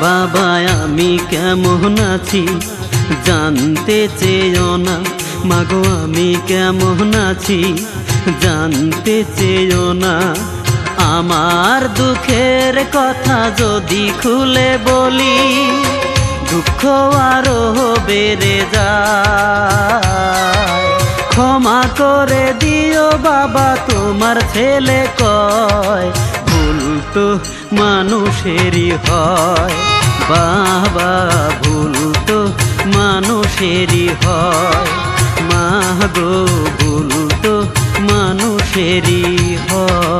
বাবা আমি কেমন আছি জানতে চেয়েও না, মাগো আমি কেমন আছি জানতে চেয়েও না। আমার দুঃখের কথা যদি খুলে বলি, দুঃখ আরো বেড়ে যায়। ক্ষমা করে দিও বাবা তোমার ছেলে কয়, ভুল তো মানুষেরই হয় বাবা, ভুল তো মানুষেরই হয়। মা গো ভুল তো মানুষেরই হয়।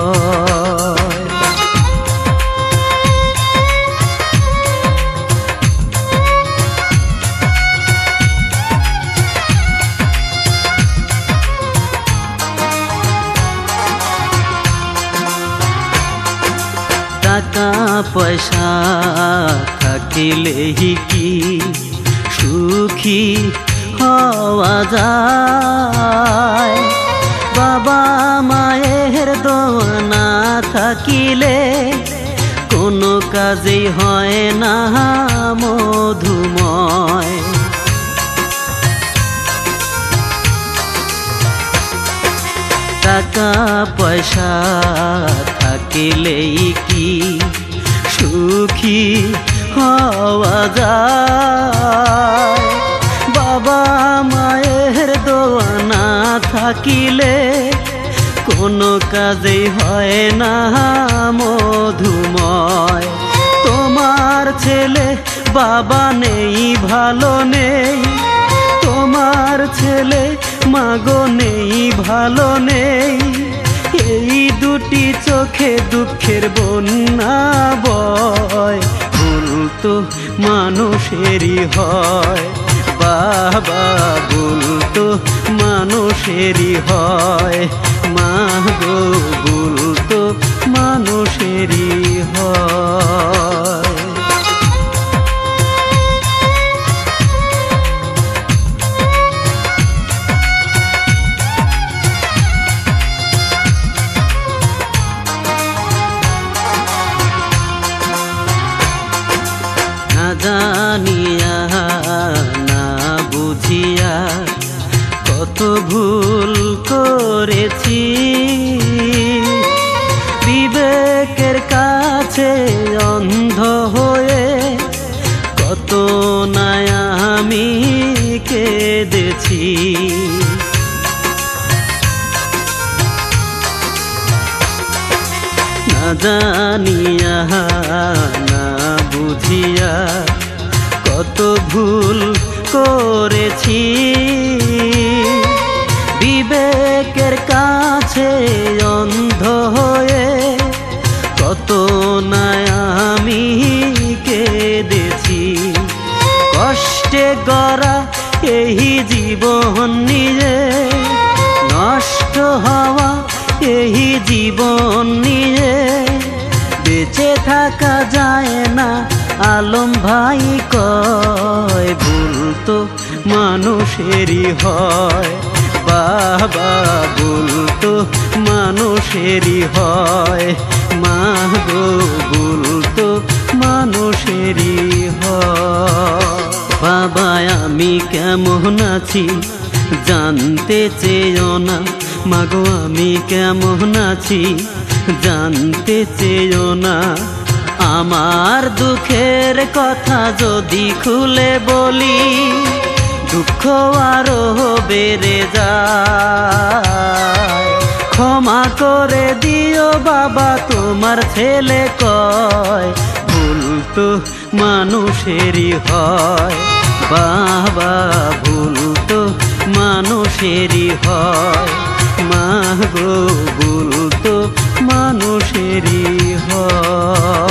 টাকা পয়সা থাকিলেই কি সুখী হওয়া যায়? বাবা মায়ের দোয়া না থাকিলে কোনো কাজেই হয় না মধুময়। টাকা পয়সা থাকিলেই কি সুখী হওয়া যায়? বাবা মায়ের দোয়া না থাকিলে কোনো কাজেই হয় না মধুময়। তোমার ছেলে বাবা নেই ভালো নেই, তোমার ছেলে মাগো নেই ভালো নেই, এই দুটি চোখে দুঃখের বন্যা বয়। ভুল তো মানুষেরই হয় বাবা, ভুল তো মানুষেরই হয়। মা গো ভুল তো মানুষেরই হয়। না জানিয়া না বুঝিয়া কত ভুল করেছি, বিবেকের কাছে অন্ধ হয়ে কত না আমি কেঁদেছি। না জানিয়া না বুঝিয়া কত ভুল করেছি, বিবেকের কাছে অন্ধ হয়ে কত না আমি কেঁদেছি। কষ্টে গড়া এই জীবন নিয়ে নষ্ট হওয়া, এই জীবন নিয়ে বেঁচে থাকা যায় না। আলম ভাই কয় ভুল তো মানুষেরই হয় বাবা, ভুল তো মানুষেরই হয়। মা গো ভুল তো মানুষেরই হয়। বাবা আমি কেমন আছি জানতে চেয়েও না, মাগো আমি কেমন আছি জানতে চেয়েও না। আমার দুঃখের কথা যদি খুলে বলি, দুঃখ আরো বেড়ে যায়। ক্ষমা করে দিও বাবা তোমার ছেলে কয়, ভুল তো মানুষেরই হয় বাবা, ভুল তো মানুষেরই হয়। মা গো ভুল তো মানুষেরই হয়।